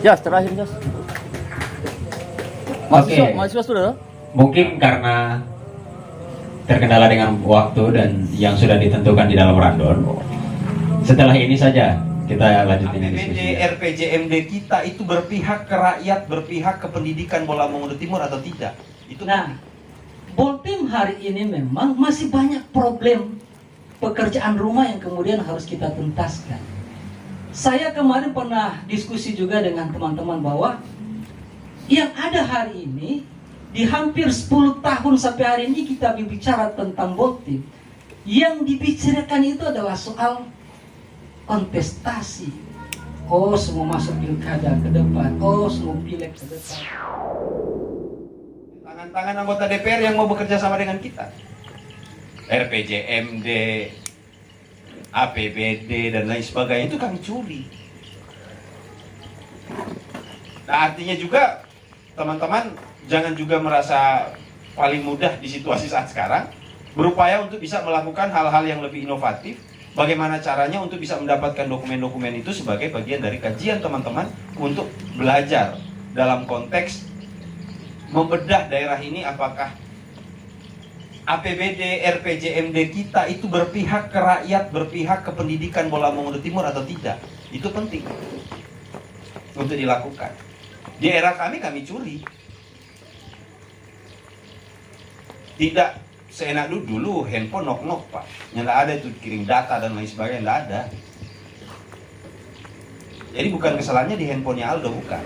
Ya, terakhir Jas. Mahasiswa sudah? Mungkin karena terkendala dengan waktu dan yang sudah ditentukan di dalam rundown. Setelah ini saja kita lanjutin diskusi. RPJMD kita itu berpihak ke rakyat, berpihak ke pendidikan Bola Mongondo Timur atau tidak? Itu nah, Boltim hari ini memang masih banyak problem pekerjaan rumah yang kemudian harus kita tuntaskan. Saya kemarin pernah diskusi juga dengan teman-teman bahwa yang ada hari ini, di hampir 10 tahun sampai hari ini kita berbicara tentang Boltim, yang dibicarakan itu adalah soal kontestasi. Oh, semua masuk pilkada ke depan. Oh, semua pileg ke depan. Tangan-tangan anggota DPR yang mau bekerja sama dengan kita. RPJMD, APBD, dan lain sebagainya itu kami curi. Nah, artinya juga teman-teman jangan juga merasa paling mudah di situasi saat sekarang. Berupaya untuk bisa melakukan hal-hal yang lebih inovatif. Bagaimana caranya untuk bisa mendapatkan dokumen-dokumen itu sebagai bagian dari kajian teman-teman untuk belajar dalam konteks membedah daerah ini, apakah APBD, RPJMD kita itu berpihak ke rakyat, berpihak ke pendidikan Bola Mongondo Timur atau tidak. Itu penting untuk dilakukan. Di era kami curi. Tidak seenak dulu handphone nok-nok Pak. Yang tidak ada itu kirim data dan lain sebagainya, tidak ada. Jadi bukan kesalahannya di handphonenya Aldo, bukan.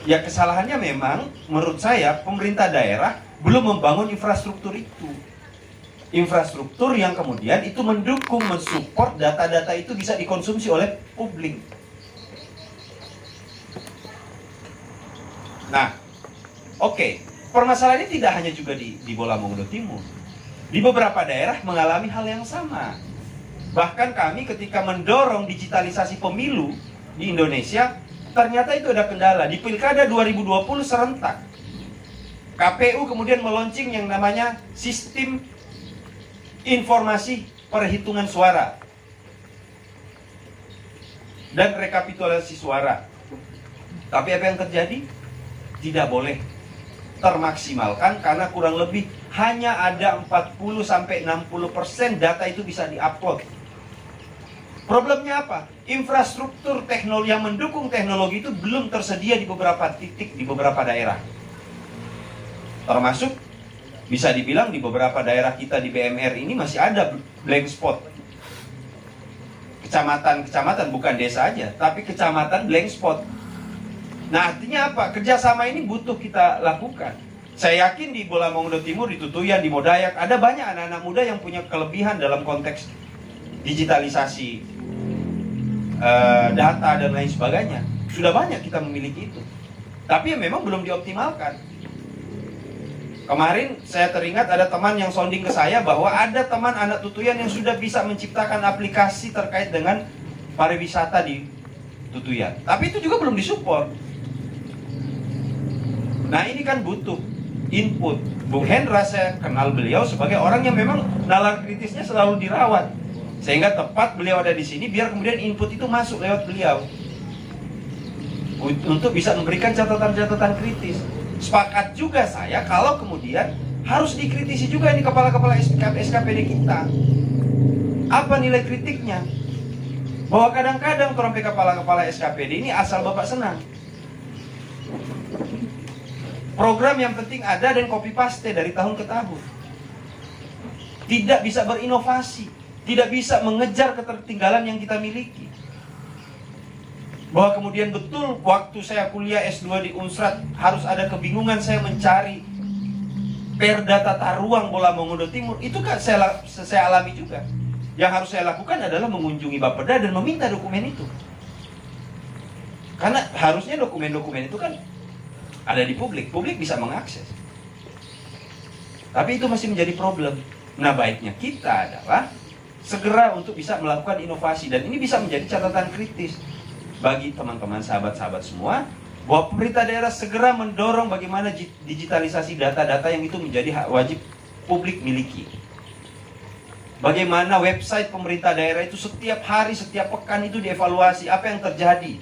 Ya kesalahannya memang menurut saya pemerintah daerah belum membangun infrastruktur itu. Infrastruktur yang kemudian itu mendukung, mensupport data-data itu bisa dikonsumsi oleh publik. Nah, oke. Permasalahan ini tidak hanya juga di Bola Mongondo Timur. Di beberapa daerah mengalami hal yang sama. Bahkan kami ketika mendorong digitalisasi pemilu di Indonesia, ternyata itu ada kendala. Di Pilkada 2020 serentak, KPU kemudian meluncing yang namanya Sistem Informasi Perhitungan Suara dan rekapitulasi suara. Tapi apa yang terjadi? Tidak boleh termaksimalkan karena kurang lebih hanya ada 40-60% data itu bisa diupload. Problemnya apa? Infrastruktur teknologi yang mendukung teknologi itu belum tersedia di beberapa titik, di beberapa daerah. Termasuk bisa dibilang di beberapa daerah kita di BMR ini masih ada blank spot. Kecamatan, bukan desa aja, tapi kecamatan blank spot. Nah, artinya apa? Kerjasama ini butuh kita lakukan. Saya yakin di Bola Mongondo Timur, di Tutuyan, di Modayak, ada banyak anak-anak muda yang punya kelebihan dalam konteks digitalisasi data dan lain sebagainya. Sudah banyak kita memiliki itu. Tapi ya memang belum dioptimalkan. Kemarin saya teringat ada teman yang sounding ke saya bahwa ada teman anak Tutuyan yang sudah bisa menciptakan aplikasi terkait dengan pariwisata di Tutuyan. Tapi itu juga belum disupport. Nah ini kan butuh input. Bung Hendra, saya kenal beliau sebagai orang yang memang nalar kritisnya selalu dirawat. Sehingga tepat beliau ada di sini biar kemudian input itu masuk lewat beliau. Untuk bisa memberikan catatan-catatan kritis. Sepakat juga saya kalau kemudian harus dikritisi juga ini kepala-kepala SKPD kita. Apa nilai kritiknya? Bahwa kadang-kadang trompet kepala-kepala SKPD ini asal Bapak senang. Program yang penting ada dan copy paste dari tahun ke tahun. Tidak bisa berinovasi, tidak bisa mengejar ketertinggalan yang kita miliki. Bahwa kemudian betul waktu saya kuliah S2 di Unsrat harus ada kebingungan saya mencari Perda Tata Ruang Bola Mongondo Timur. Itu kan saya alami juga. Yang harus saya lakukan adalah mengunjungi Bapeda dan meminta dokumen itu. Karena harusnya dokumen-dokumen itu kan ada di publik bisa mengakses. Tapi itu masih menjadi problem. Nah, baiknya kita adalah segera untuk bisa melakukan inovasi. Dan ini bisa menjadi catatan kritis bagi teman-teman sahabat-sahabat semua, bahwa pemerintah daerah segera mendorong bagaimana digitalisasi data-data yang itu menjadi hak wajib publik miliki. Bagaimana website pemerintah daerah itu setiap hari, setiap pekan itu dievaluasi apa yang terjadi.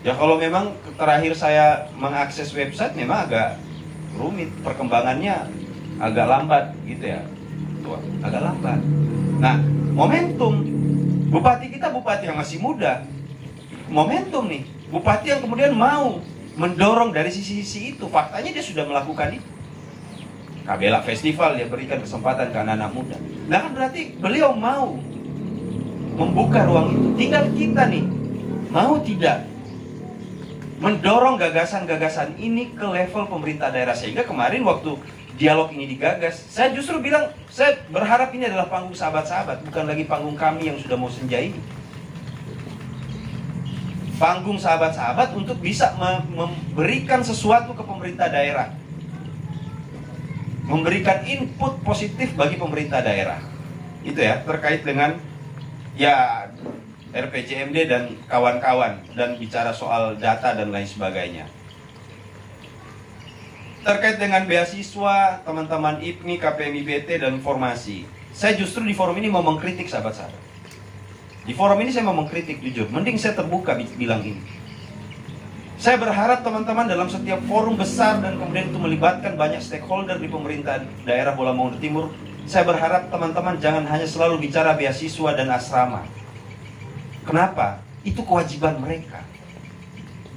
Ya kalau memang terakhir saya mengakses website memang agak rumit, perkembangannya agak lambat gitu ya. Tuh, agak lambat. Nah, momentum bupati kita bupati yang masih muda. Momentum nih, bupati yang kemudian mau mendorong dari sisi-sisi itu. Faktanya dia sudah melakukan itu. Kabela Festival dia berikan kesempatan ke anak-anak muda. Nah kan berarti beliau mau membuka ruang itu. Tinggal kita nih, mau tidak mendorong gagasan-gagasan ini ke level pemerintah daerah. Sehingga kemarin waktu dialog ini digagas, saya justru bilang, saya berharap ini adalah panggung sahabat-sahabat, bukan lagi panggung kami yang sudah mau senja ini. Panggung sahabat-sahabat untuk bisa memberikan sesuatu ke pemerintah daerah, memberikan input positif bagi pemerintah daerah. Itu ya, terkait dengan ya RPJMD dan kawan-kawan, dan bicara soal data dan lain sebagainya. Terkait dengan beasiswa, teman-teman IPMI, KPMI-BT, dan formasi, saya justru di forum ini mau mengkritik sahabat-sahabat. Di forum ini saya mau mengkritik jujur, mending saya terbuka bilang ini. Saya berharap teman-teman dalam setiap forum besar dan kemudian itu melibatkan banyak stakeholder di pemerintah daerah Bola Mongondo Timur, saya berharap teman-teman jangan hanya selalu bicara beasiswa dan asrama. Kenapa? Itu kewajiban mereka.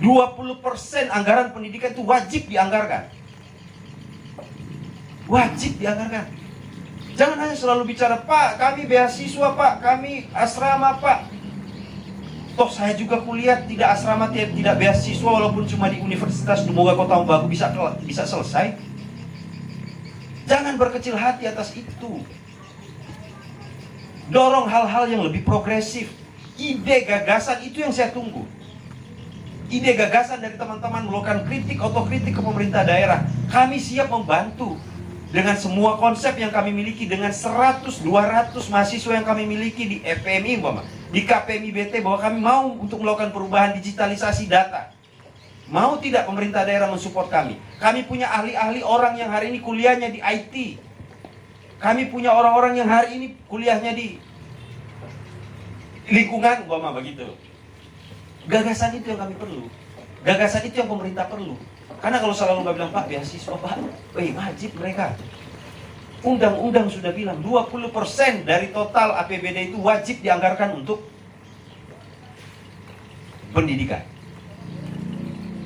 20% anggaran pendidikan itu wajib dianggarkan. Wajib dianggarkan. Jangan hanya selalu bicara, Pak, kami beasiswa, Pak, kami asrama, Pak. Toh saya juga kuliah tidak asrama, tidak beasiswa, walaupun cuma di Universitas Dumboga Kota Mobagu bisa selesai. Jangan berkecil hati atas itu. Dorong hal-hal yang lebih progresif. Ide gagasan itu yang saya tunggu. Ide gagasan dari teman-teman melakukan kritik, otokritik ke pemerintah daerah. Kami siap membantu. Dengan semua konsep yang kami miliki, dengan 100-200 mahasiswa yang kami miliki di FPMI, di KPMI-BT, bahwa kami mau untuk melakukan perubahan digitalisasi data. Mau tidak pemerintah daerah mensupport kami? Kami punya ahli-ahli orang yang hari ini kuliahnya di IT. Kami punya orang-orang yang hari ini kuliahnya di lingkungan, begitu. Gagasan itu yang kami perlu. Gagasan itu yang pemerintah perlu. Karena kalau selalu nggak bilang, Pak, beasiswa, Pak, wajib mereka. Undang-undang sudah bilang 20% dari total APBD itu wajib dianggarkan untuk pendidikan.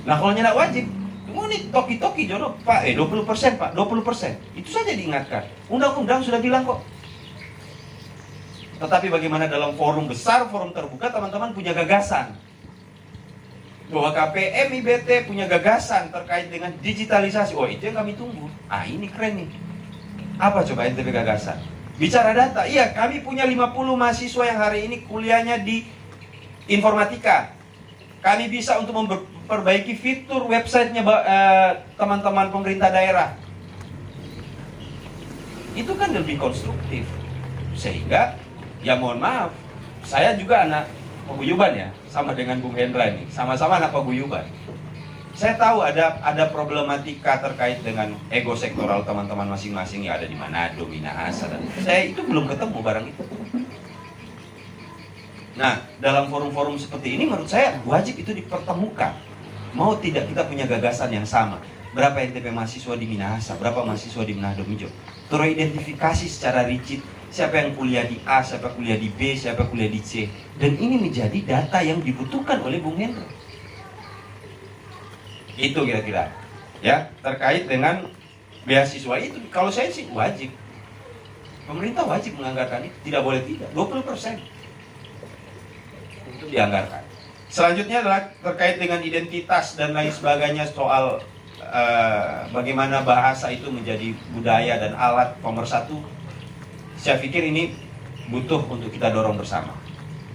Nah kalau tidak wajib, ini toki-toki jodoh, Pak, 20% Pak, 20%. Itu saja diingatkan. Undang-undang sudah bilang kok. Tetapi bagaimana dalam forum besar, forum terbuka, teman-teman punya gagasan. Bahwa KPMI-BT punya gagasan terkait dengan digitalisasi. Oh, itu yang kami tunggu. Ah, ini keren nih. Apa coba NTB gagasan? Bicara data. Iya, kami punya 50 mahasiswa yang hari ini kuliahnya di informatika. Kami bisa untuk memperbaiki fitur websitenya teman-teman pemerintah daerah. Itu kan lebih konstruktif. Sehingga, ya mohon maaf, saya juga anak paguyuban ya, sama dengan Bung Hendra ini, sama-sama anak paguyuban. Saya tahu ada problematika terkait dengan ego sektoral teman-teman masing-masing yang ada di Manado, Minahasa, dan saya itu belum ketemu barang itu. Nah, dalam forum-forum seperti ini menurut saya wajib itu dipertemukan. Mau tidak kita punya gagasan yang sama. Berapa NTP mahasiswa di Minahasa, berapa mahasiswa di Manado Mijo. Teridentifikasi secara rigid siapa yang kuliah di A, siapa kuliah di B, siapa kuliah di C. Dan ini menjadi data yang dibutuhkan oleh Bung Hendro. Itu kira-kira. Ya, terkait dengan beasiswa itu, kalau saya sih wajib. Pemerintah wajib menganggarkan itu, tidak boleh tidak. 20% untuk dianggarkan. Selanjutnya adalah terkait dengan identitas dan lain sebagainya, soal bagaimana bahasa itu menjadi budaya dan alat pemersatu. Saya pikir ini butuh untuk kita dorong bersama.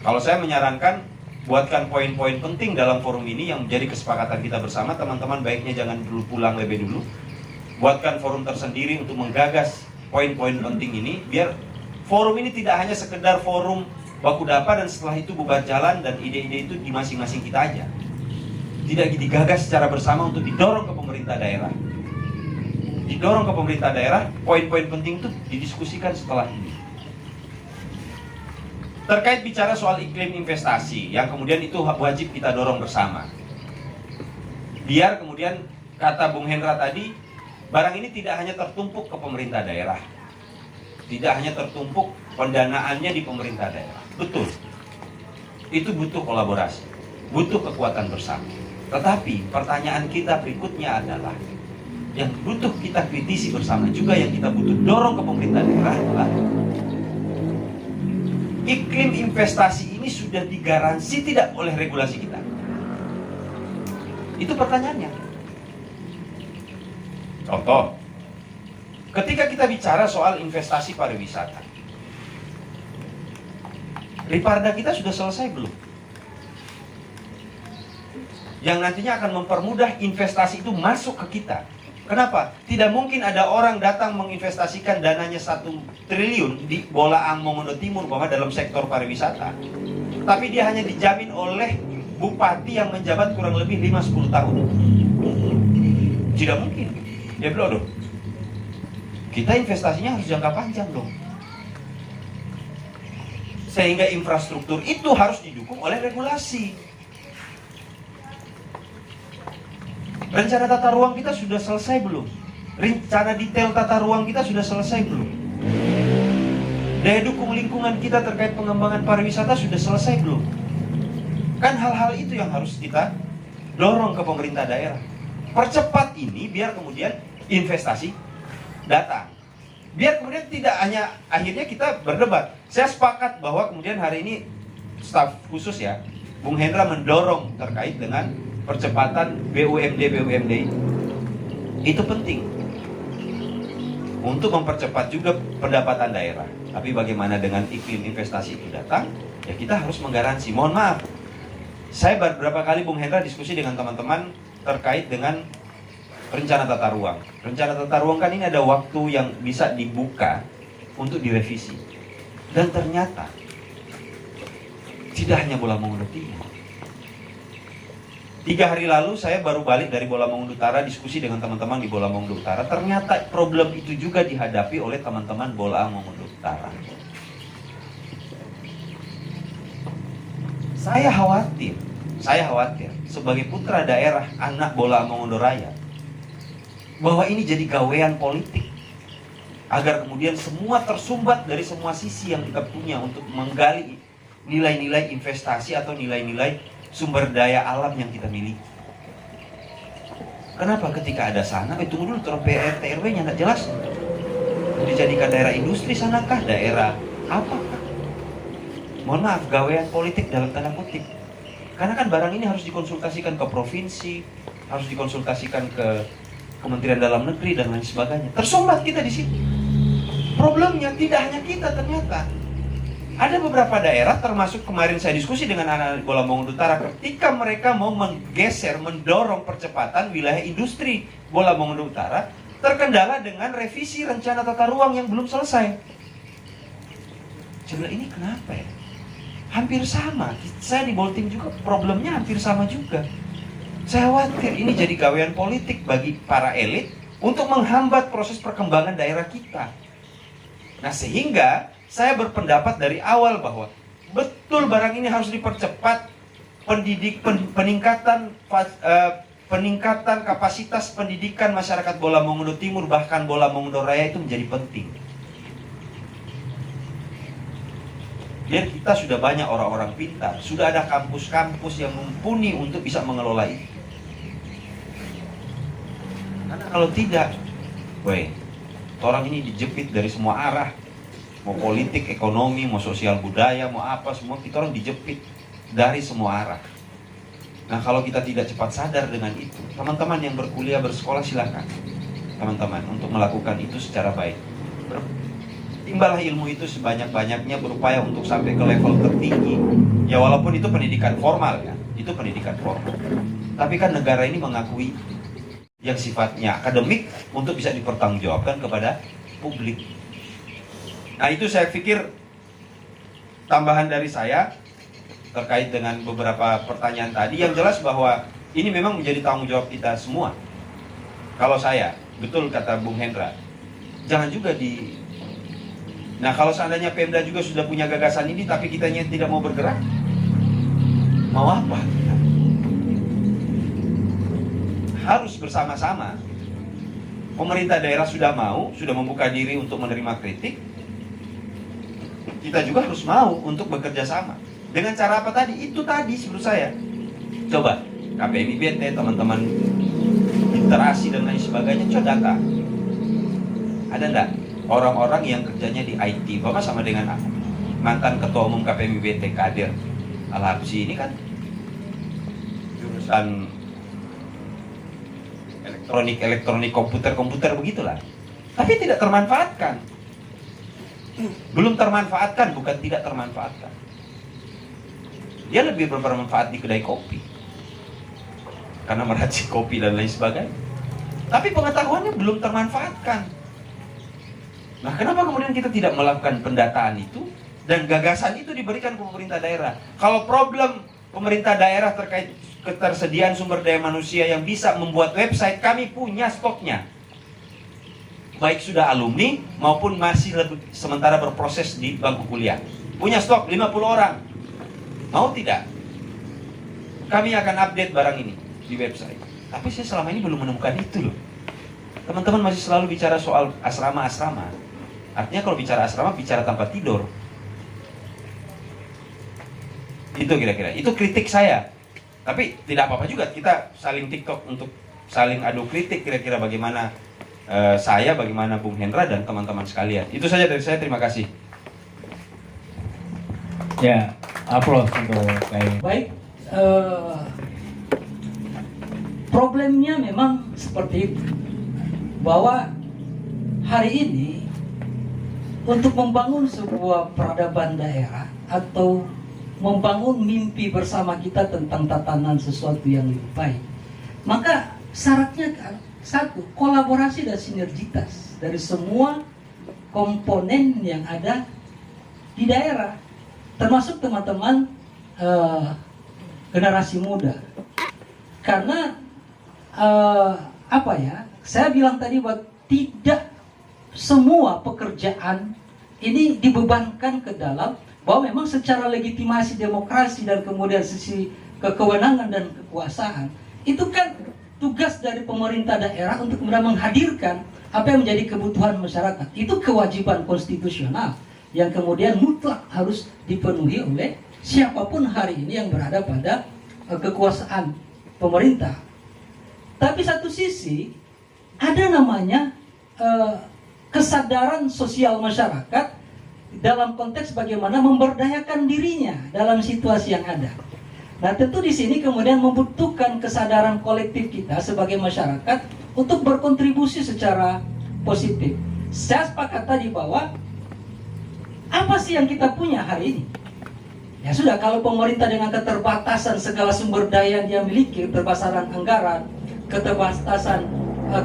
Kalau saya menyarankan, buatkan poin-poin penting dalam forum ini yang menjadi kesepakatan kita bersama. Teman-teman baiknya jangan dulu pulang lebih dulu. Buatkan forum tersendiri untuk menggagas poin-poin penting ini, biar forum ini tidak hanya sekedar forum baku dapa dan setelah itu bubar jalan dan ide-ide itu di masing-masing kita aja. Tidak digagas secara bersama untuk didorong ke pemerintah daerah. Didorong ke pemerintah daerah, poin-poin penting itu didiskusikan setelah ini. Terkait bicara soal iklim investasi, yang kemudian itu wajib kita dorong bersama. Biar kemudian kata Bung Hendra tadi, barang ini tidak hanya tertumpuk ke pemerintah daerah, tidak hanya tertumpuk pendanaannya di pemerintah daerah. Betul, itu butuh kolaborasi, butuh kekuatan bersama. Tetapi pertanyaan kita berikutnya adalah, yang butuh kita kritisi bersama juga, yang kita butuh dorong ke pemerintah daerah adalah iklim investasi ini sudah digaransi tidak oleh regulasi kita. Itu pertanyaannya. Contoh, ketika kita bicara soal investasi pariwisata, Riparda kita sudah selesai belum? Yang nantinya akan mempermudah investasi itu masuk ke kita. Kenapa? Tidak mungkin ada orang datang menginvestasikan dananya 1 triliun di Bolaang Mongondo Timur bahwa dalam sektor pariwisata, tapi dia hanya dijamin oleh bupati yang menjabat kurang lebih 5-10 tahun. Tidak mungkin. Dia bilang, "Loh, kita investasinya harus jangka panjang dong." Sehingga infrastruktur itu harus didukung oleh regulasi. Rencana tata ruang kita sudah selesai belum? Rencana detail tata ruang kita sudah selesai belum? Daya dukung lingkungan kita terkait pengembangan pariwisata sudah selesai belum? Kan hal-hal itu yang harus kita dorong ke pemerintah daerah. Percepat ini biar kemudian investasi datang. Biar kemudian tidak hanya akhirnya kita berdebat. Saya sepakat bahwa kemudian hari ini staf khusus ya, Bung Hendra mendorong terkait dengan percepatan BUMD itu penting untuk mempercepat juga pendapatan daerah. Tapi bagaimana dengan iklim investasi itu datang? Ya kita harus menggaransi. Mohon maaf, saya beberapa kali Bung Hendra diskusi dengan teman-teman terkait dengan rencana tata ruang. Rencana tata ruang kan ini ada waktu yang bisa dibuka untuk direvisi. Dan ternyata tidak hanya Bola Mongondo Timur. 3 hari lalu saya baru balik dari Bola Mongondo Utara, diskusi dengan teman-teman di Bola Mongondo Utara. Ternyata problem itu juga dihadapi oleh teman-teman Bola Mongondo Utara. Saya khawatir sebagai putra daerah, anak Bola Mongondo Raya, bahwa ini jadi gawean politik agar kemudian semua tersumbat dari semua sisi yang kita punya untuk menggali nilai-nilai investasi atau nilai-nilai sumber daya alam yang kita miliki. Kenapa ketika ada sana, tunggu dulu, RT RW-nya nggak jelas. Dijadikan daerah industri sanakah, daerah apakah? Mohon maaf, gawean politik dalam tanda kutip. Karena kan barang ini harus dikonsultasikan ke provinsi, harus dikonsultasikan ke Kementerian Dalam Negeri dan lain sebagainya. Tersumbat kita di situ. Problemnya tidak hanya kita ternyata. Ada beberapa daerah, termasuk kemarin saya diskusi dengan anak Bola Mongondo Utara, ketika mereka mau menggeser, mendorong percepatan wilayah industri Bola Mongondo Utara, terkendala dengan revisi rencana tata ruang yang belum selesai. Coba ini kenapa ya? Hampir sama. Saya di Boltim juga problemnya hampir sama juga. Saya khawatir ini jadi gawean politik bagi para elit untuk menghambat proses perkembangan daerah kita. Nah sehingga saya berpendapat dari awal bahwa betul barang ini harus dipercepat, peningkatan kapasitas pendidikan masyarakat Bola Mongondo Timur, bahkan Bola Mongondo Raya itu menjadi penting. Biar kita sudah banyak orang-orang pintar, sudah ada kampus-kampus yang mumpuni untuk bisa mengelola itu. Karena kalau tidak, orang ini dijepit dari semua arah. Mau politik, ekonomi, mau sosial budaya, mau apa, semua kita orang dijepit dari semua arah. Nah kalau kita tidak cepat sadar dengan itu, teman-teman yang berkuliah, bersekolah silakan teman-teman untuk melakukan itu secara baik. Timbalah ilmu itu sebanyak-banyaknya, berupaya untuk sampai ke level tertinggi. Ya walaupun itu pendidikan formal ya, itu pendidikan formal. Tapi kan negara ini mengakui yang sifatnya akademik untuk bisa dipertanggungjawabkan kepada publik. Nah itu saya pikir tambahan dari saya terkait dengan beberapa pertanyaan tadi. Yang jelas bahwa ini memang menjadi tanggung jawab kita semua. Kalau saya, betul kata Bung Hendra, jangan juga Nah kalau seandainya Pemda juga sudah punya gagasan ini, tapi kitanya tidak mau bergerak, mau apa kita? bersama-sama. Pemerintah daerah sudah membuka diri untuk menerima kritik. Kita juga harus mau untuk bekerja sama. Dengan cara apa tadi? Itu tadi menurut saya. Coba KPMI BT, teman-teman literasi dan lain sebagainya, coba data. Ada enggak orang-orang yang kerjanya di IT, Bapak sama dengan mantan ketua umum KPMI BT Kadir Al-Habsyi ini kan jurusan elektronik komputer begitulah, tapi tidak termanfaatkan. Belum termanfaatkan, bukan tidak termanfaatkan. Dia lebih bermanfaat di kedai kopi karena meracik kopi dan lain sebagainya, tapi pengetahuannya belum termanfaatkan. Nah, kenapa kemudian kita tidak melakukan pendataan itu dan gagasan itu diberikan ke pemerintah daerah? Kalau problem pemerintah daerah terkait ketersediaan sumber daya manusia yang bisa membuat website, kami punya stoknya. Baik sudah alumni maupun masih sementara berproses di bangku kuliah. Punya stok 50 orang. Mau tidak? Kami akan update barang ini di website. Tapi saya selama ini belum menemukan itu loh. Teman-teman masih selalu bicara soal asrama-asrama. Artinya kalau bicara asrama, bicara tempat tidur. Itu kira-kira. Itu kritik saya. Tapi tidak apa-apa juga, kita saling TikTok untuk saling adu kritik kira-kira bagaimana saya, bagaimana Bung Hendra dan teman-teman sekalian. Itu saja dari saya, terima kasih. Ya, aplaus untuk Baik, problemnya memang seperti itu, bahwa hari ini untuk membangun sebuah peradaban daerah atau membangun mimpi bersama kita tentang tatanan sesuatu yang lebih baik, maka syaratnya kan satu, kolaborasi dan sinergitas dari semua komponen yang ada di daerah, termasuk teman-teman generasi muda. Karena saya bilang tadi bahwa tidak semua pekerjaan ini dibebankan ke dalam, bahwa memang secara legitimasi demokrasi dan kemudian sisi kewenangan dan kekuasaan itu kan tugas dari pemerintah daerah untuk kemudian menghadirkan apa yang menjadi kebutuhan masyarakat. Itu kewajiban konstitusional yang kemudian mutlak harus dipenuhi oleh siapapun hari ini yang berada pada kekuasaan pemerintah. Tapi satu sisi ada namanya kesadaran sosial masyarakat dalam konteks bagaimana memberdayakan dirinya dalam situasi yang ada. Nah, tentu di sini kemudian membutuhkan kesadaran kolektif kita sebagai masyarakat untuk berkontribusi secara positif. Saya sepakat tadi bahwa apa sih yang kita punya hari ini? Ya sudah, kalau pemerintah dengan keterbatasan segala sumber daya yang dia miliki, keterbatasan anggaran, keterbatasan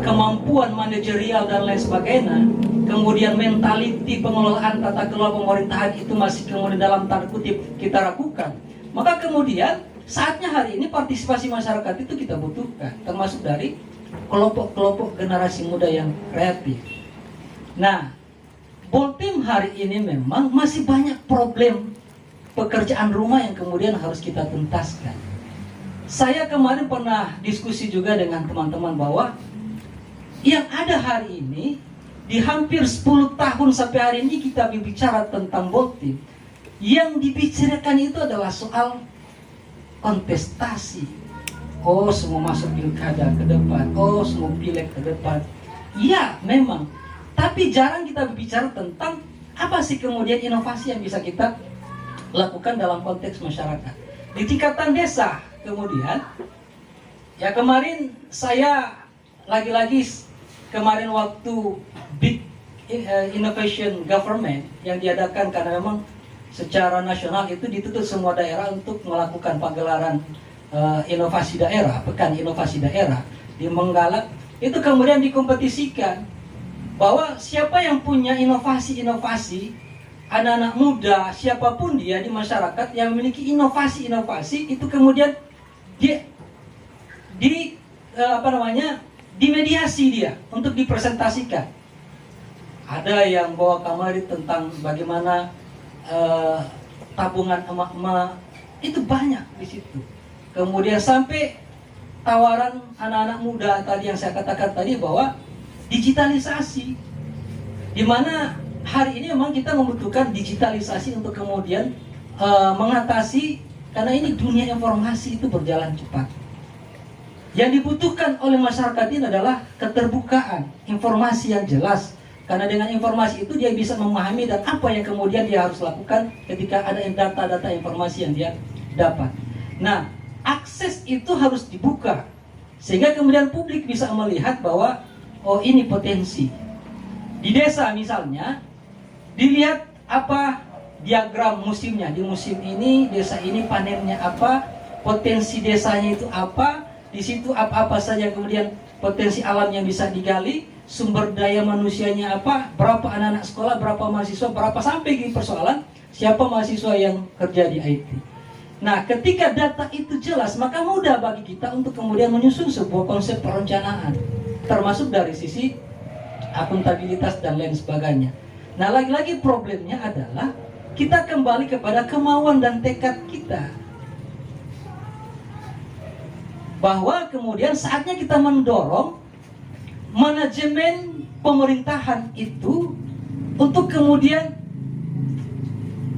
kemampuan manajerial dan lain sebagainya, kemudian mentaliti pengelolaan tata kelola pemerintahan itu masih kemudian dalam tanda kutip kita ragukan, maka kemudian saatnya hari ini partisipasi masyarakat itu kita butuhkan, termasuk dari kelompok-kelompok generasi muda yang kreatif. Nah, Boltim hari ini memang masih banyak problem pekerjaan rumah yang kemudian harus kita tuntaskan. Saya kemarin pernah diskusi juga dengan teman-teman bahwa yang ada hari ini, di hampir 10 tahun sampai hari ini kita berbicara tentang Boltim, yang dibicarakan itu adalah soal kontestasi. Oh, semua masuk pilkada ke depan, oh semua pileg ke depan. Iya, memang. Tapi jarang kita berbicara tentang apa sih kemudian inovasi yang bisa kita lakukan dalam konteks masyarakat. Di tingkatan desa kemudian, ya kemarin saya lagi-lagi kemarin waktu Big Innovation Government yang diadakan, karena memang secara nasional itu ditutup semua daerah untuk melakukan pagelaran inovasi daerah, pekan inovasi daerah di Menggalak, itu kemudian dikompetisikan bahwa siapa yang punya inovasi-inovasi, anak-anak muda, siapapun dia di masyarakat yang memiliki inovasi-inovasi itu kemudian dimediasi dia untuk dipresentasikan. Ada yang bawa kamari tentang bagaimana tabungan emak-emak, itu banyak di situ. Kemudian sampai tawaran anak-anak muda tadi yang saya katakan tadi bahwa digitalisasi, di mana hari ini memang kita membutuhkan digitalisasi untuk kemudian mengatasi, karena ini dunia informasi itu berjalan cepat. Yang dibutuhkan oleh masyarakat ini adalah keterbukaan, informasi yang jelas. Karena dengan informasi itu dia bisa memahami dan apa yang kemudian dia harus lakukan ketika ada data-data informasi yang dia dapat. Nah, akses itu harus dibuka sehingga kemudian publik bisa melihat bahwa oh ini potensi. Di desa misalnya, dilihat apa diagram musimnya. Di musim ini, desa ini panennya apa, potensi desanya itu apa, di situ apa-apa saja kemudian potensi alam yang bisa digali, sumber daya manusianya apa, berapa anak-anak sekolah, berapa mahasiswa, berapa sampai di persoalan siapa mahasiswa yang kerja di IT. Nah, ketika data itu jelas, maka mudah bagi kita untuk kemudian menyusun sebuah konsep perencanaan, termasuk dari sisi akuntabilitas dan lain sebagainya. Nah, lagi-lagi problemnya adalah kita kembali kepada kemauan dan tekad kita, bahwa kemudian saatnya kita mendorong manajemen pemerintahan itu untuk kemudian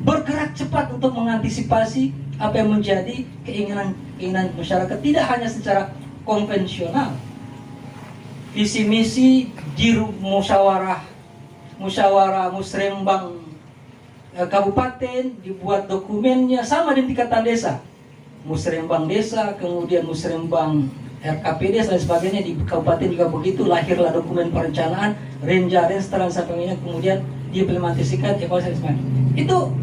bergerak cepat untuk mengantisipasi apa yang menjadi keinginan masyarakat, tidak hanya secara konvensional. Visi misi di musyawarah musrembang kabupaten dibuat dokumennya sama di tingkatan desa, musrembang desa, kemudian musrembang RKPD dan sebagainya. Di kabupaten juga begitu, lahirlah dokumen perencanaan, renja dan sebagainya, kemudian diimplementasikan evaluasi. Itu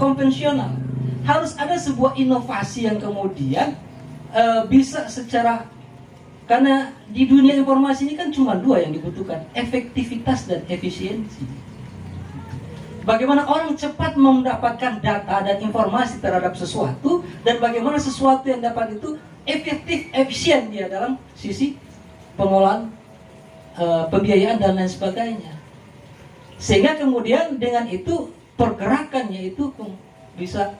konvensional. Harus ada sebuah inovasi yang kemudian bisa secara, karena di dunia informasi ini kan cuma dua yang dibutuhkan, efektivitas dan efisiensi. Bagaimana orang cepat mendapatkan data dan informasi terhadap sesuatu, dan bagaimana sesuatu yang dapat itu efektif, efisien dia dalam sisi pengolahan, pembiayaan dan lain sebagainya. Sehingga kemudian dengan itu pergerakannya itu bisa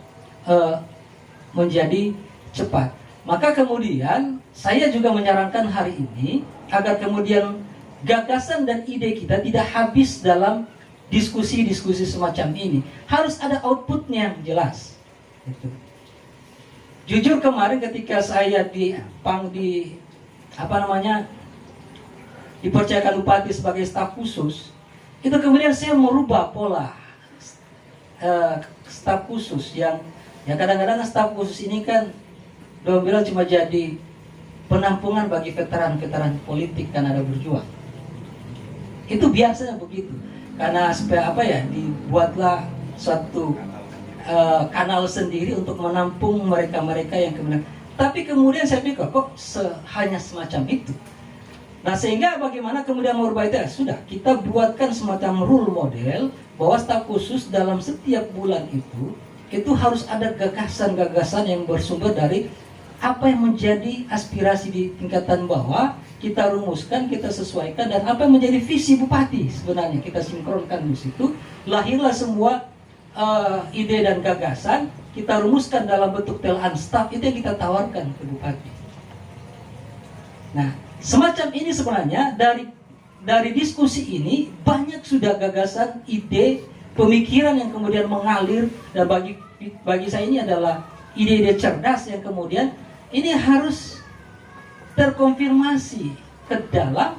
menjadi cepat. Maka kemudian saya juga menyarankan hari ini agar kemudian gagasan dan ide kita tidak habis dalam diskusi-diskusi semacam ini. Harus ada outputnya yang jelas. Gitu. Jujur kemarin ketika saya dipercayakan Bupati sebagai staf khusus, itu kemudian saya merubah pola staf khusus yang kadang-kadang staf khusus ini kan dia bilang cuma jadi penampungan bagi veteran-veteran politik kan ada berjuang. Itu biasanya begitu. Karena supaya dibuatlah suatu kanal sendiri untuk menampung mereka-mereka yang kemudian. Tapi kemudian saya pikir kok hanya semacam itu. Nah, sehingga bagaimana kemudian merubah itu? Sudah, kita buatkan semacam rule model bahwa staf khusus dalam setiap bulan itu harus ada gagasan-gagasan yang bersumber dari apa yang menjadi aspirasi di tingkatan bawah, kita rumuskan, kita sesuaikan, dan apa yang menjadi visi bupati sebenarnya kita sinkronkan di situ. Lahirlah semua ide dan gagasan, kita rumuskan dalam bentuk telan staf, itu yang kita tawarkan ke bupati. Nah, semacam ini sebenarnya dari diskusi ini banyak sudah gagasan, ide, pemikiran yang kemudian mengalir, dan bagi saya ini adalah ide-ide cerdas yang kemudian ini harus terkonfirmasi ke dalam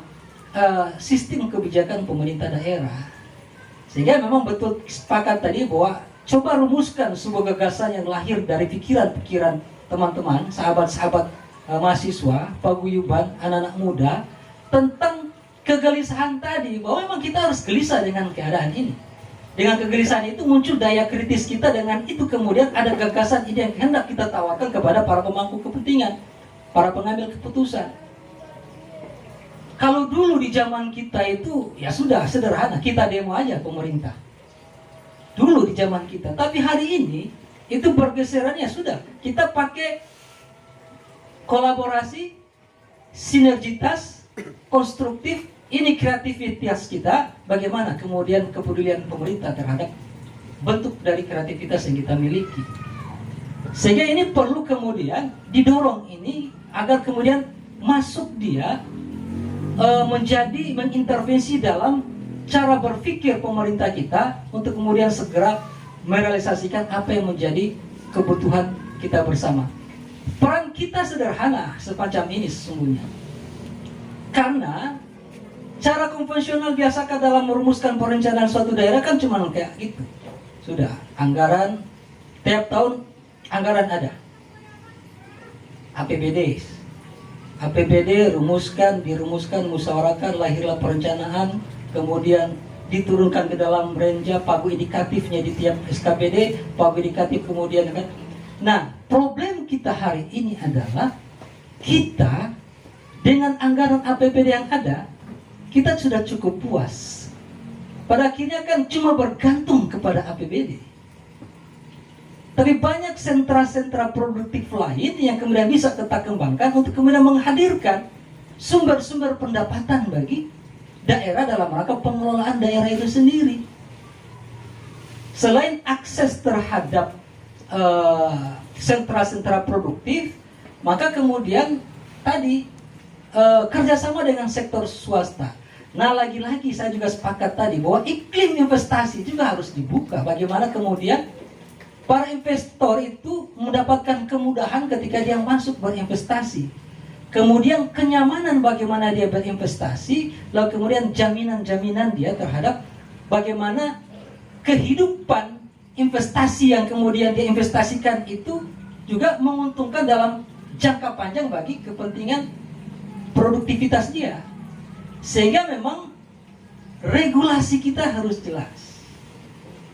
sistem kebijakan pemerintah daerah. Sehingga memang betul sepakat tadi bahwa coba rumuskan sebuah gagasan yang lahir dari pikiran-pikiran teman-teman, sahabat-sahabat mahasiswa, paguyuban, anak-anak muda, tentang kegelisahan tadi, bahwa memang kita harus gelisah dengan keadaan ini. Dengan kegelisahan itu muncul daya kritis kita, dengan itu kemudian ada gagasan ide yang hendak kita tawarkan kepada para pemangku kepentingan, para pengambil keputusan. Kalau dulu di zaman kita itu ya sudah sederhana, kita demo aja pemerintah. Dulu di zaman kita, tapi hari ini itu bergeserannya sudah kita pakai kolaborasi, sinergitas, konstruktif. Ini kreativitas kita, bagaimana kemudian kepedulian pemerintah terhadap bentuk dari kreativitas yang kita miliki. Sehingga ini perlu kemudian didorong ini agar kemudian masuk dia menjadi mengintervensi dalam cara berpikir pemerintah kita untuk kemudian segera merealisasikan apa yang menjadi kebutuhan kita bersama. Peran kita sederhana semacam ini sesungguhnya, karena cara konvensional biasakah dalam merumuskan perencanaan suatu daerah kan cuma kayak gitu. Sudah, anggaran tiap tahun anggaran ada. APBD dirumuskan, musyawarahkan, lahirlah perencanaan, kemudian diturunkan ke dalam renja pagu indikatifnya di tiap SKPD, pagu indikatif kemudian kan. Nah, problem kita hari ini adalah kita dengan anggaran APBD yang ada, kita sudah cukup puas. Pada akhirnya kan cuma bergantung kepada APBD. Tapi banyak sentra-sentra produktif lain yang kemudian bisa kita kembangkan untuk kemudian menghadirkan sumber-sumber pendapatan bagi daerah dalam rangka pengelolaan daerah itu sendiri. Selain akses terhadap sentra-sentra produktif, maka kemudian tadi kerjasama dengan sektor swasta. Nah, lagi-lagi saya juga sepakat tadi bahwa iklim investasi juga harus dibuka. Bagaimana kemudian para investor itu mendapatkan kemudahan ketika dia masuk berinvestasi. Kemudian kenyamanan bagaimana dia berinvestasi, lalu kemudian jaminan-jaminan dia terhadap bagaimana kehidupan investasi yang kemudian dia investasikan itu juga menguntungkan dalam jangka panjang bagi kepentingan produktivitas dia. Sehingga memang regulasi kita harus jelas.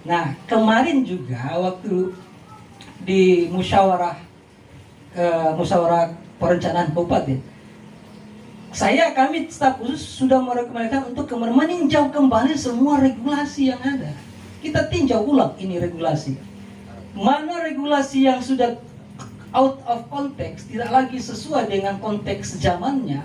Nah, kemarin juga waktu di musyawarah perencanaan kabupaten, kami staf khusus sudah merekomendasikan untuk meninjau kembali semua regulasi yang ada. Kita tinjau ulang ini regulasi. Mana regulasi yang sudah out of context, tidak lagi sesuai dengan konteks zamannya,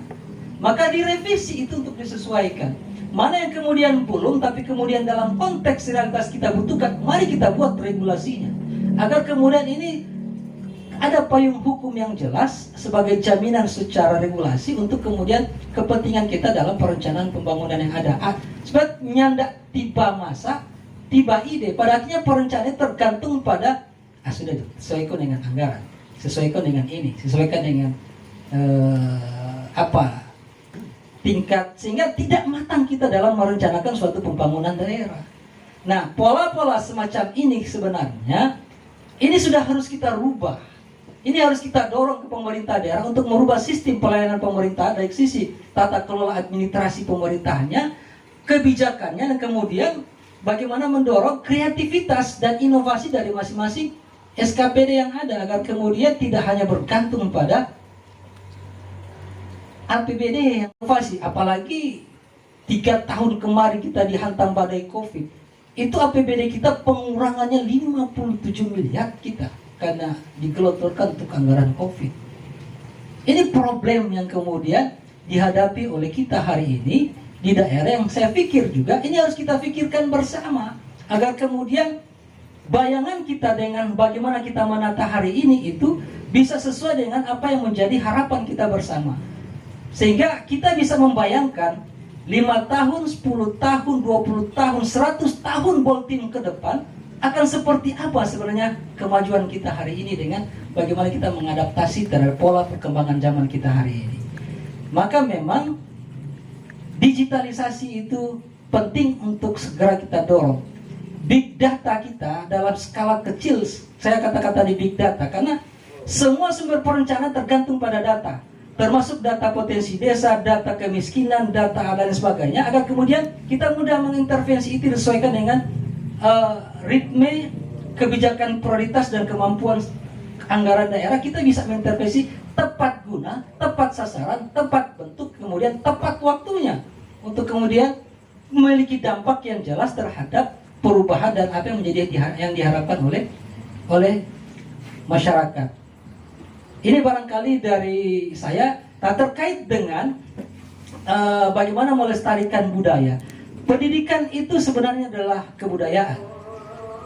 maka direvisi itu untuk disesuaikan. Mana yang kemudian belum, tapi kemudian dalam konteks realitas kita butuhkan, mari kita buat regulasinya. Agar kemudian ini ada payung hukum yang jelas sebagai jaminan secara regulasi untuk kemudian kepentingan kita dalam perencanaan pembangunan yang ada. Sebab nyandak tiba masa, tiba ide. Pada akhirnya perencanaan tergantung pada, sudah sesuaikan dengan anggaran, sesuaikan dengan ini, sesuaikan dengan tingkat, sehingga tidak matang kita dalam merencanakan suatu pembangunan daerah. Nah, pola-pola semacam ini sebenarnya ini sudah harus kita rubah. Ini harus kita dorong ke pemerintah daerah untuk merubah sistem pelayanan pemerintah dari sisi tata kelola administrasi pemerintahnya, kebijakannya, dan kemudian bagaimana mendorong kreativitas dan inovasi dari masing-masing SKPD yang ada, agar kemudian tidak hanya bergantung pada APBD yang inovasi. Apalagi 3 tahun kemarin kita dihantam badai COVID, itu APBD kita pengurangannya 57 miliar kita karena digelontorkan untuk anggaran COVID. Ini problem yang kemudian dihadapi oleh kita hari ini di daerah, yang saya pikir juga ini harus kita pikirkan bersama, agar kemudian bayangan kita dengan bagaimana kita menata hari ini itu bisa sesuai dengan apa yang menjadi harapan kita bersama. Sehingga kita bisa membayangkan 5 tahun, 10 tahun, 20 tahun, 100 tahun Boltim ke depan akan seperti apa sebenarnya kemajuan kita hari ini dengan bagaimana kita mengadaptasi terhadap pola perkembangan zaman kita hari ini. Maka memang digitalisasi itu penting untuk segera kita dorong. Big data kita dalam skala kecil, saya kata-kata di big data, karena semua sumber perencanaan tergantung pada data, termasuk data potensi desa, data kemiskinan, data dan sebagainya, agar kemudian kita mudah mengintervensi itu disesuaikan dengan ritme kebijakan prioritas dan kemampuan anggaran daerah. Kita bisa mengintervensi tepat guna, tepat sasaran, tepat bentuk, kemudian tepat waktunya untuk kemudian memiliki dampak yang jelas terhadap perubahan dan apa yang menjadi yang diharapkan oleh masyarakat. Ini barangkali dari saya. Nah, terkait dengan bagaimana melestarikan budaya. Pendidikan itu sebenarnya adalah kebudayaan.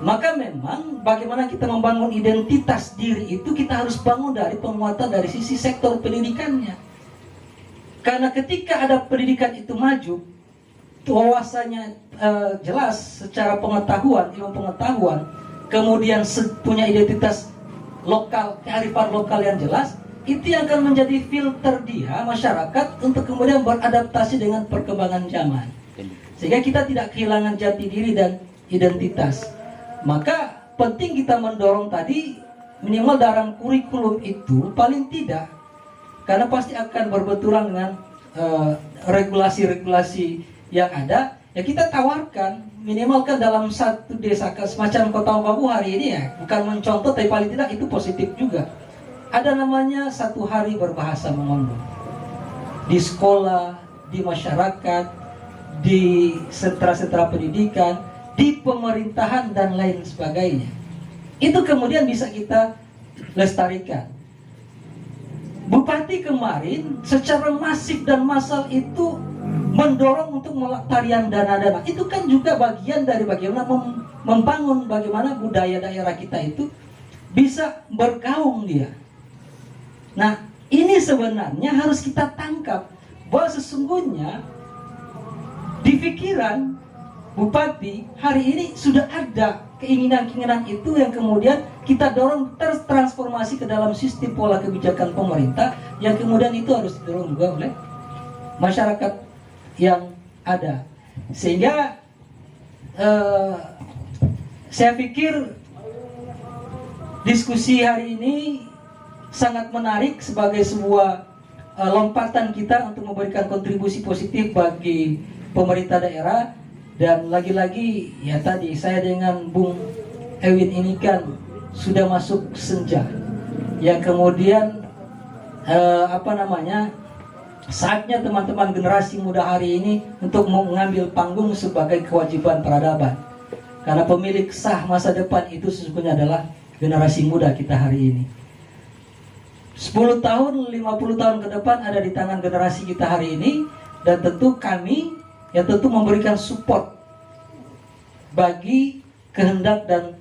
Maka memang bagaimana kita membangun identitas diri itu kita harus bangun dari penguatan dari sisi sektor pendidikannya. Karena ketika ada pendidikan itu maju, wawasannya jelas secara pengetahuan, ilmu pengetahuan, kemudian punya identitas lokal, kearifan lokal yang jelas, itu yang akan menjadi filter dia, masyarakat, untuk kemudian beradaptasi dengan perkembangan zaman. Sehingga kita tidak kehilangan jati diri dan identitas. Maka penting kita mendorong tadi minimal dalam kurikulum itu paling tidak, karena pasti akan berbenturan dengan regulasi-regulasi yang ada, ya kita tawarkan minimal kan dalam satu desa semacam Kota Babu hari ini ya, bukan mencontoh tapi paling tidak itu positif juga. Ada namanya satu hari berbahasa Mongondo di sekolah, di masyarakat, di sentra-sentra pendidikan, di pemerintahan dan lain sebagainya. Itu kemudian bisa kita lestarikan. Bupati kemarin secara masif dan massal itu mendorong untuk tarian dana-dana. Itu kan juga bagian dari bagaimana membangun bagaimana budaya daerah kita itu bisa bergaung dia. Nah, ini sebenarnya harus kita tangkap bahwa sesungguhnya di pikiran Bupati hari ini sudah ada keinginan-keinginan itu yang kemudian kita dorong tertransformasi ke dalam sistem pola kebijakan pemerintah yang kemudian itu harus didorong juga oleh masyarakat yang ada. Sehingga saya pikir diskusi hari ini sangat menarik sebagai sebuah lompatan kita untuk memberikan kontribusi positif bagi pemerintah daerah. Dan lagi-lagi ya tadi saya dengan Bung Ewin ini kan sudah masuk senja yang kemudian saatnya teman-teman generasi muda hari ini untuk mengambil panggung sebagai kewajiban peradaban, karena pemilik sah masa depan itu sesungguhnya adalah generasi muda kita hari ini. 10 tahun, 50 tahun ke depan ada di tangan generasi kita hari ini, dan tentu kami yang tentu memberikan support bagi kehendak dan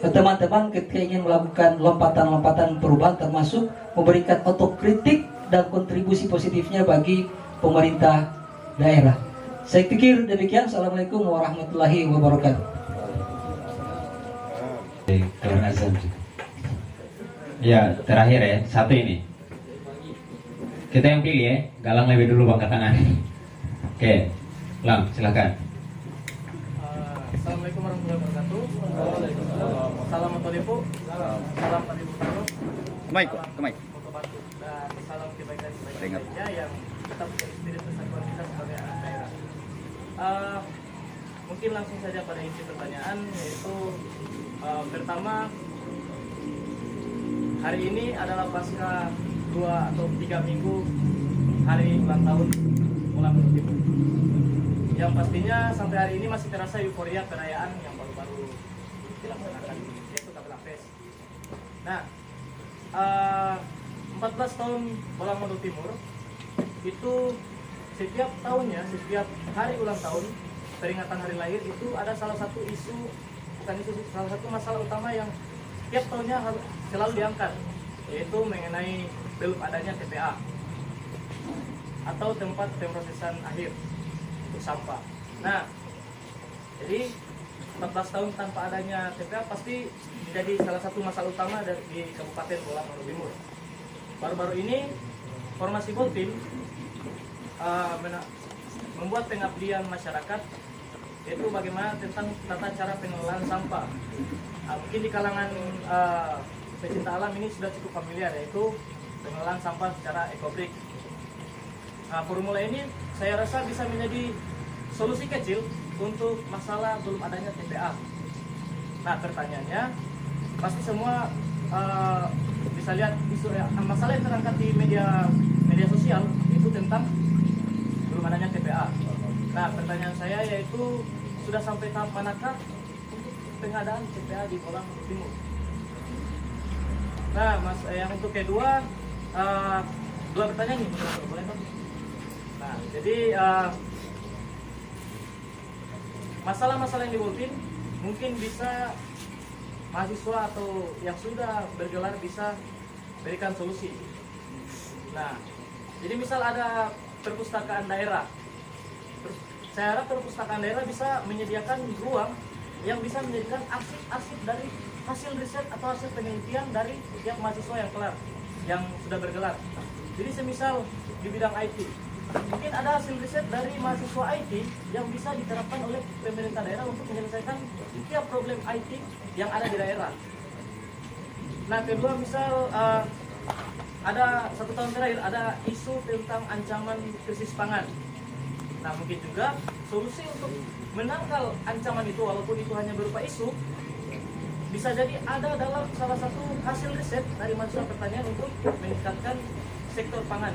teman-teman ketika ingin melakukan lompatan-lompatan perubahan, termasuk memberikan otokritik dan kontribusi positifnya bagi pemerintah daerah. Saya pikir demikian. Assalamualaikum warahmatullahi wabarakatuh. Terima kasih. Ya, terakhir ya, satu ini. Kita yang pilih ya, Galang lebih dulu angkat tangan. Oke, Lang, silakan. Assalamualaikum warahmatullahi wabarakatuh. Salam Motodepo. Salam Padibu Taro. Kemai. Dan salam kebaikan lainnya yang tetap menjadi spirit persatuan kita sebagai anak daerah. Mungkin langsung saja pada inti pertanyaan, yaitu pertama, hari ini adalah pasca 2 atau 3 minggu hari ulang tahun Molang Timur. Yang pastinya sampai hari ini masih terasa euforia perayaan yang baru-baru dilaksanakan, yaitu Kabelah Fest. Nah, 14 tahun Molang Timur itu setiap tahunnya, setiap hari ulang tahun, peringatan hari lahir itu ada salah satu isu, bukan isu, salah satu masalah utama yang setiap tahunnya harus selalu diangkat, yaitu mengenai belum adanya TPA atau tempat pemrosesan akhir untuk sampah. Nah, jadi 14 tahun tanpa adanya TPA pasti menjadi salah satu masalah utama di Kabupaten Molang Timur. Baru-baru ini formasi Boltim membuat pengabdian masyarakat, yaitu bagaimana tentang tata cara pengelolaan sampah. Mungkin di kalangan pecinta alam ini sudah cukup familiar, yaitu pengelolaan sampah secara ekobrik. Formula ini saya rasa bisa menjadi solusi kecil untuk masalah belum adanya TPA. Nah, pertanyaannya, pasti semua bisa lihat isu masalah yang terangkat di media sosial itu tentang belum adanya TPA. Nah, pertanyaan saya yaitu sudah sampai tahap manakah untuk pengadaan TPA di Molang Timur? Nah, yang untuk kedua, dua pertanyaan nih, boleh Pak? Nah, jadi masalah-masalah yang di Boltim mungkin bisa mahasiswa atau yang sudah bergelar bisa berikan solusi. Nah, jadi misal ada perpustakaan daerah, saya harap perpustakaan daerah bisa menyediakan ruang yang bisa menyediakan arsip-arsip dari hasil riset atau hasil penelitian dari setiap mahasiswa yang kelar, yang sudah bergelar. Jadi semisal di bidang IT, mungkin ada hasil riset dari mahasiswa IT yang bisa diterapkan oleh pemerintah daerah untuk menyelesaikan setiap problem IT yang ada di daerah. Nah, kedua, misal ada 1 tahun terakhir ada isu tentang ancaman krisis pangan. Nah, mungkin juga solusi untuk menangkal ancaman itu, walaupun itu hanya berupa isu, bisa jadi ada dalam salah satu hasil riset dari mahasiswa pertanian untuk meningkatkan sektor pangan,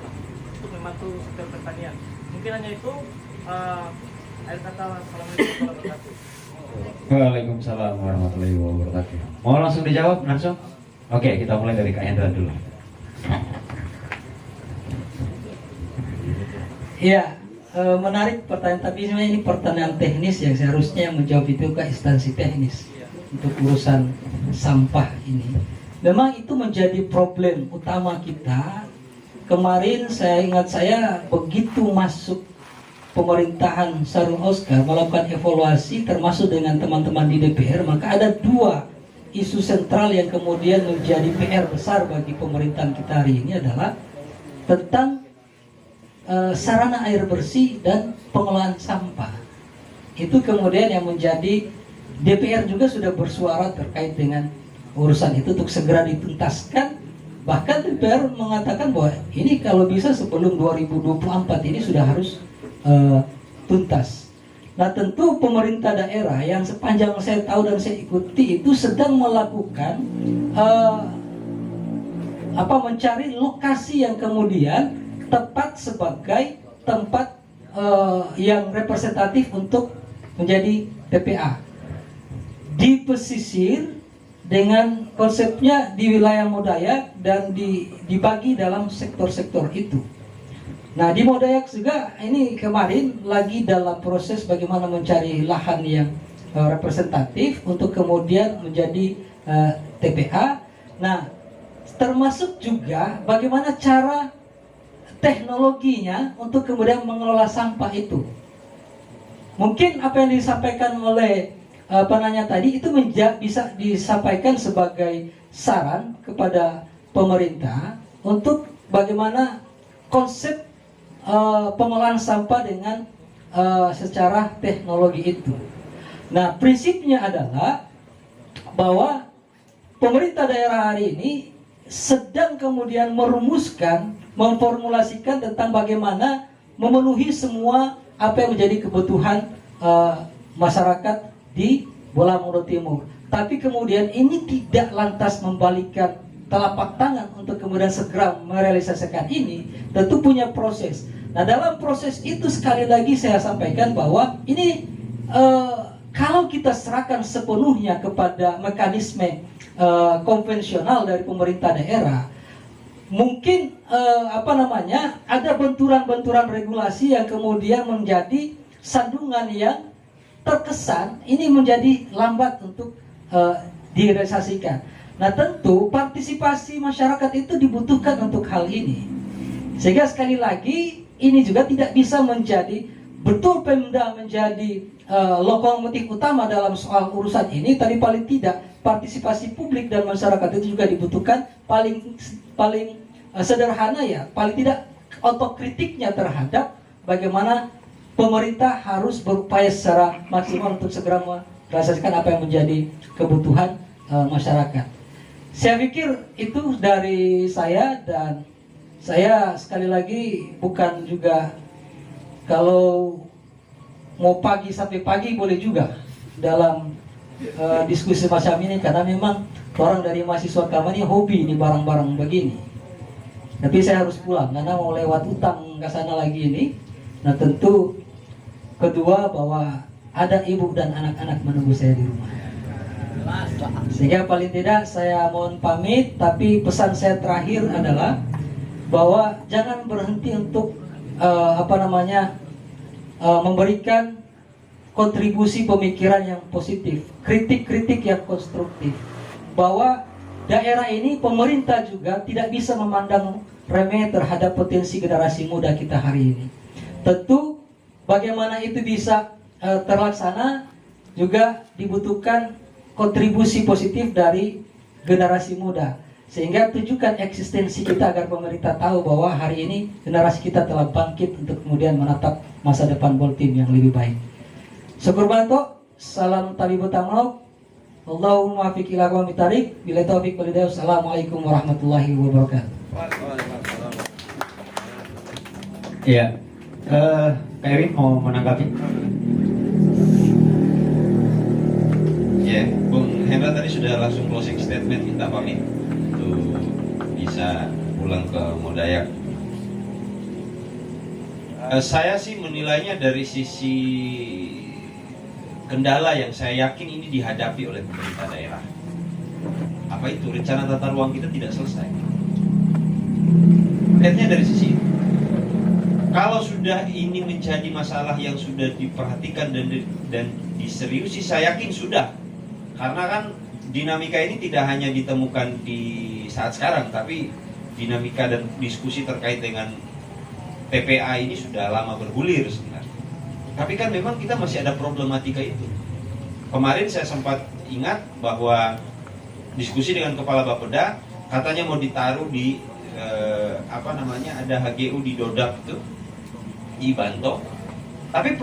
untuk membantu sektor pertanian. Mungkin hanya itu. Akhir kata, assalamualaikum warahmatullahi wabarakatuh. Waalaikumsalam warahmatullahi wabarakatuh. Mau langsung dijawab, langsung? Oke, kita mulai dari Kak Hendra dulu. Ya, menarik pertanyaan, tapi sebenarnya ini pertanyaan teknis yang seharusnya yang menjawab itu ke instansi teknis untuk urusan sampah ini. Memang itu menjadi problem utama kita. Kemarin saya ingat, saya begitu masuk pemerintahan Sarul Oskar melakukan evaluasi termasuk dengan teman-teman di DPR, maka ada 2 isu sentral yang kemudian menjadi PR besar bagi pemerintahan kita hari ini adalah tentang sarana air bersih dan pengelolaan sampah. Itu kemudian yang menjadi DPR juga sudah bersuara terkait dengan urusan itu untuk segera dituntaskan. Bahkan DPR mengatakan bahwa ini kalau bisa sebelum 2024 ini sudah harus tuntas. Nah, tentu pemerintah daerah yang sepanjang saya tahu dan saya ikuti itu sedang melakukan mencari lokasi yang kemudian tepat sebagai tempat yang representatif untuk menjadi TPA di pesisir, dengan konsepnya di wilayah Modayak dan dibagi dalam sektor-sektor itu. Nah, di Modayak juga ini kemarin lagi dalam proses bagaimana mencari lahan yang representatif untuk kemudian menjadi TPA. Nah, termasuk juga bagaimana cara teknologinya untuk kemudian mengelola sampah itu. Mungkin apa yang disampaikan oleh penanya tadi itu bisa disampaikan sebagai saran kepada pemerintah untuk bagaimana konsep pengolahan sampah dengan secara teknologi itu. Nah, prinsipnya adalah bahwa pemerintah daerah hari ini sedang kemudian merumuskan, memformulasikan tentang bagaimana memenuhi semua apa yang menjadi kebutuhan masyarakat di Bola Modo Timur. Tapi kemudian ini tidak lantas membalikkan telapak tangan untuk kemudian segera merealisasikan ini, tentu punya proses. Nah, dalam proses itu sekali lagi saya sampaikan bahwa ini kalau kita serahkan sepenuhnya kepada mekanisme konvensional dari pemerintah daerah, mungkin ada benturan-benturan regulasi yang kemudian menjadi sandungan yang terkesan ini menjadi lambat untuk direalisasikan. Nah, tentu partisipasi masyarakat itu dibutuhkan untuk hal ini. Sehingga sekali lagi ini juga tidak bisa menjadi betul Pemda menjadi lokomotif utama dalam soal urusan ini, tapi paling tidak partisipasi publik dan masyarakat itu juga dibutuhkan. Paling sederhana ya, paling tidak otokritiknya terhadap bagaimana pemerintah harus berupaya secara maksimal untuk segera merealisasikan apa yang menjadi kebutuhan masyarakat. Saya pikir itu dari saya, dan saya sekali lagi bukan juga kalau mau pagi sampai pagi boleh juga dalam diskusi macam ini, karena memang orang dari mahasiswa kami ini hobi ini barang-barang begini. Tapi saya harus pulang karena mau lewat utang ke sana lagi ini. Nah, tentu kedua bahwa ada ibu dan anak-anak menunggu saya di rumah. Sehingga paling tidak saya mohon pamit, tapi pesan saya terakhir adalah bahwa jangan berhenti untuk memberikan kontribusi pemikiran yang positif, kritik-kritik yang konstruktif, bahwa daerah ini pemerintah juga tidak bisa memandang remeh terhadap potensi generasi muda kita hari ini. Tentu bagaimana itu bisa terlaksana juga dibutuhkan kontribusi positif dari generasi muda, sehingga tunjukkan eksistensi kita agar pemerintah tahu bahwa hari ini generasi kita telah bangkit untuk kemudian menatap masa depan Boltim yang lebih baik. Syukur bantu, salam talibut tamlok, Allahumma fiq ila aqwamit thariq, bila taufiq wal hidayah. Assalamualaikum warahmatullahi wabarakatuh. Iya, Kak Ewin mau menanggapi? Ya, Bung Hendra tadi sudah langsung closing statement, minta pamit untuk bisa pulang ke Modayak. Saya sih menilainya dari sisi kendala yang saya yakin ini dihadapi oleh pemerintah daerah. Apa itu? Rencana tata ruang kita tidak selesai. Lihatnya dari sisi itu. Kalau sudah ini menjadi masalah yang sudah diperhatikan dan diseriusi, saya yakin sudah. Karena kan dinamika ini tidak hanya ditemukan di saat sekarang, tapi dinamika dan diskusi terkait dengan TPA ini sudah lama bergulir sebenarnya. Tapi kan memang kita masih ada problematika itu. Kemarin saya sempat ingat bahwa diskusi dengan Kepala Bapeda, katanya mau ditaruh di ada HGU di Dodap itu, di Banto. Tapi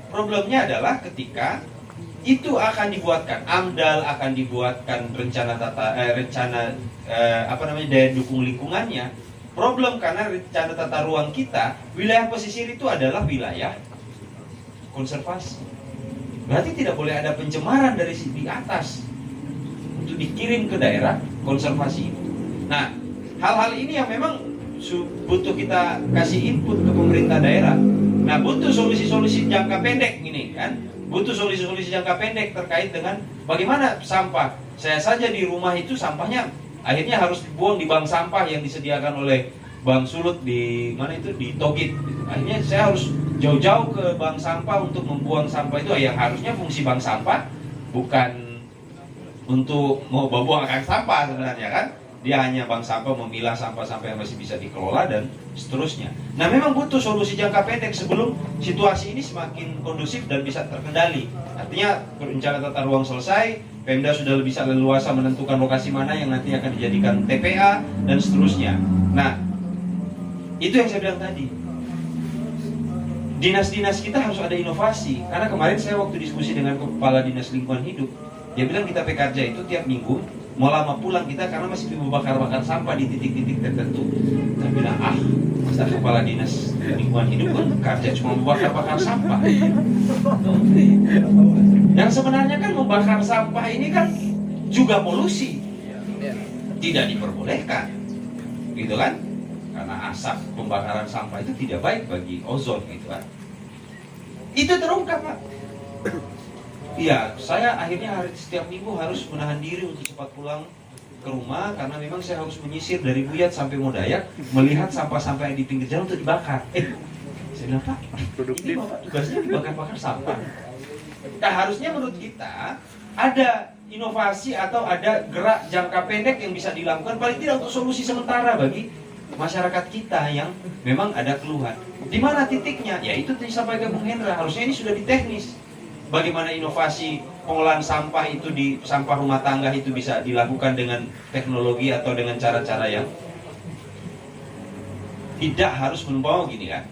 problemnya adalah ketika itu akan dibuatkan AMDAL, akan dibuatkan rencana daya dukung lingkungannya. Problem karena rencana tata ruang kita, wilayah pesisir itu adalah wilayah konservasi. Berarti tidak boleh ada pencemaran dari di atas untuk dikirim ke daerah konservasi itu. Nah, hal-hal ini yang memang butuh kita kasih input ke pemerintah daerah. Nah, butuh solusi-solusi jangka pendek ini kan. Butuh solusi-solusi jangka pendek terkait dengan bagaimana sampah. Saya saja di rumah itu sampahnya akhirnya harus dibuang di bank sampah yang disediakan oleh Bank Sulut di mana itu, di Togit. Akhirnya saya harus jauh-jauh ke bank sampah untuk membuang sampah itu. Yang harusnya fungsi bank sampah bukan untuk mau buangkan sampah sebenarnya kan. Dia hanya bank sampah memilah sampah-sampah yang masih bisa dikelola dan seterusnya. Nah, memang butuh solusi jangka pendek sebelum situasi ini semakin kondusif dan bisa terkendali. Artinya rencana tata ruang selesai, Pemda sudah bisa leluasa menentukan lokasi mana yang nanti akan dijadikan TPA dan seterusnya. Nah, itu yang saya bilang tadi. Dinas-dinas kita harus ada inovasi. Karena kemarin saya waktu diskusi dengan Kepala Dinas Lingkungan Hidup, dia bilang kita Pekerja itu tiap minggu mau lama pulang kita karena masih bakar-bakar sampah di titik-titik tertentu. Saya bilang, masa Kepala Dinas Lingkungan Hidup kan kerja cuma bakar-bakar sampah. Yang sebenarnya kan membakar sampah ini kan juga polusi, tidak diperbolehkan, gitu kan? Karena asap pembakaran sampah itu tidak baik bagi ozon, gitu kan? Itu terungkap, Pak. Iya, saya akhirnya setiap minggu harus menahan diri untuk cepat pulang ke rumah karena memang saya harus menyisir dari Buyat sampai Modayak, melihat sampah-sampah yang di pinggir jalan untuk dibakar. Saya bilang, Pak, ini Bapak tugasnya dibakar-bakar sampah. Nah, harusnya menurut kita ada inovasi atau ada gerak jangka pendek yang bisa dilakukan paling tidak untuk solusi sementara bagi masyarakat kita yang memang ada keluhan. Di mana titiknya? Ya itu disampaikan Bung Hendra, harusnya ini sudah di teknis. Bagaimana inovasi pengolahan sampah itu di sampah rumah tangga itu bisa dilakukan dengan teknologi atau dengan cara-cara yang tidak harus membawa gini kan.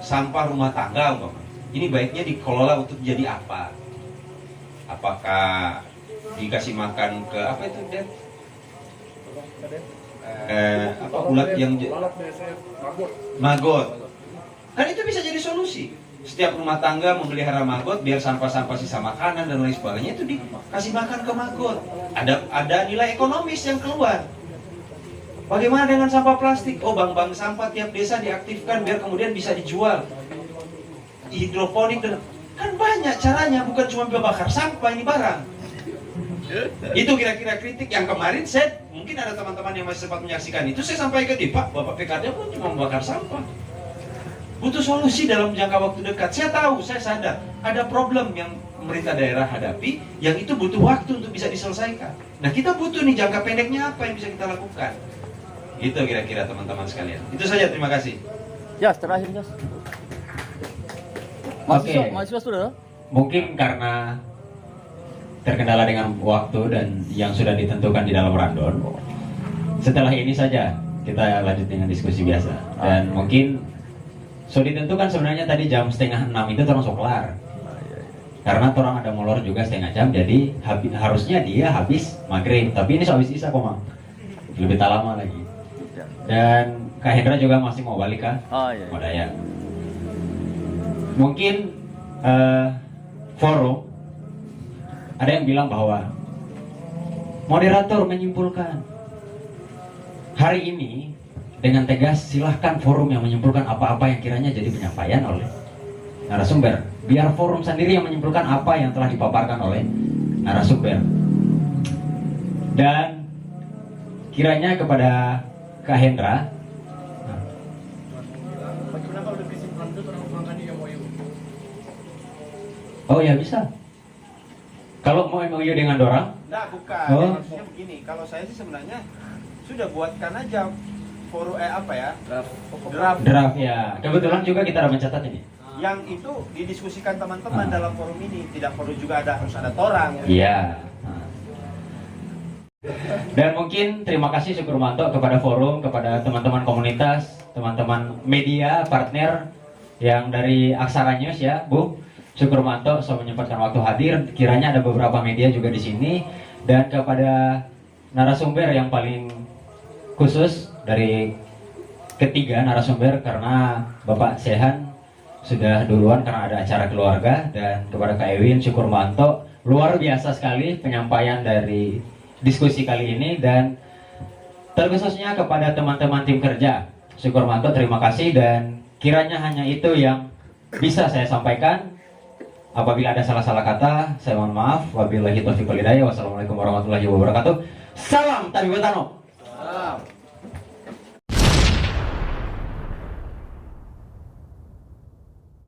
Sampah rumah tangga ini baiknya dikelola untuk jadi apa? Apakah dikasih makan ke apa itu Den? Ulat yang maggot. Kan itu bisa jadi solusi. Setiap rumah tangga memelihara maggot biar sampah-sampah sisa makanan dan lain sebagainya itu dikasih makan ke maggot. Ada nilai ekonomis yang keluar. Bagaimana dengan sampah plastik? Oh, bank-bank sampah tiap desa diaktifkan biar kemudian bisa dijual. Hidroponik dan kan banyak caranya, bukan cuma bakar sampah ini barang. Itu kira-kira kritik yang kemarin saya mungkin ada teman-teman yang masih sempat menyaksikan itu saya sampaikan di Pak, Bapak PKD pun cuma membakar sampah. butuh solusi dalam jangka waktu dekat. Saya tahu, saya sadar ada problem yang pemerintah daerah hadapi, yang itu butuh waktu untuk bisa diselesaikan. Nah, kita butuh nih jangka pendeknya apa yang bisa kita lakukan. Itu kira-kira teman-teman sekalian. Itu saja, terima kasih. Ya, terakhir Jas. Oke. Mahasiswa sudah? Mungkin karena terkendala dengan waktu dan yang sudah ditentukan di dalam rundown, setelah ini saja kita lanjut dengan diskusi biasa. Dan mungkin sudah ditentukan sebenarnya tadi jam 5:30 itu terus kelar. Karena orang ada molor juga setengah jam, jadi harusnya dia habis maghrib. Tapi ini habis isya kok, Mang. Lebih lama lagi. Dan Kak Hendra juga masih mau balik kan? Oh iya. Mau daya. Mungkin forum ada yang bilang bahwa moderator menyimpulkan. Hari ini dengan tegas silahkan forum yang menyimpulkan apa-apa yang kiranya jadi penyampaian oleh narasumber. Biar forum sendiri yang menyimpulkan apa yang telah dipaparkan oleh narasumber. Dan kiranya kepada Kak Hendra, Bagaimana kalau udah kesimpulan itu orang uangkan di MOU? oh ya bisa. Kalau mau MOU dengan dorang, Nah, bukan. Oh. Maksudnya begini, kalau saya sih sebenarnya sudah buatkan aja forum apa ya? Draft draft ya. Kebetulan juga kita ada mencatat ini. yang itu didiskusikan teman-teman dalam forum ini. Tidak perlu juga harus ada torang. Iya. Dan mungkin terima kasih syukur manto kepada forum, kepada teman-teman komunitas, teman-teman media, partner yang dari Aksara News ya, Bu. Syukur manto sudah menyempatkan waktu hadir. Kiranya ada beberapa media juga di sini, dan kepada narasumber yang paling khusus dari ketiga narasumber, karena Bapak Sehan sudah duluan karena ada acara keluarga, dan kepada Kak Ewin, syukur manto luar biasa sekali penyampaian dari diskusi kali ini, dan terkhususnya kepada teman-teman tim kerja syukur manto terima kasih. Dan kiranya hanya itu yang bisa saya sampaikan. Apabila ada salah-salah kata saya mohon maaf. Wabillahi taufiq wal hidayah. Wassalamualaikum warahmatullahi wabarakatuh. Salam Tabi Batano. Salam.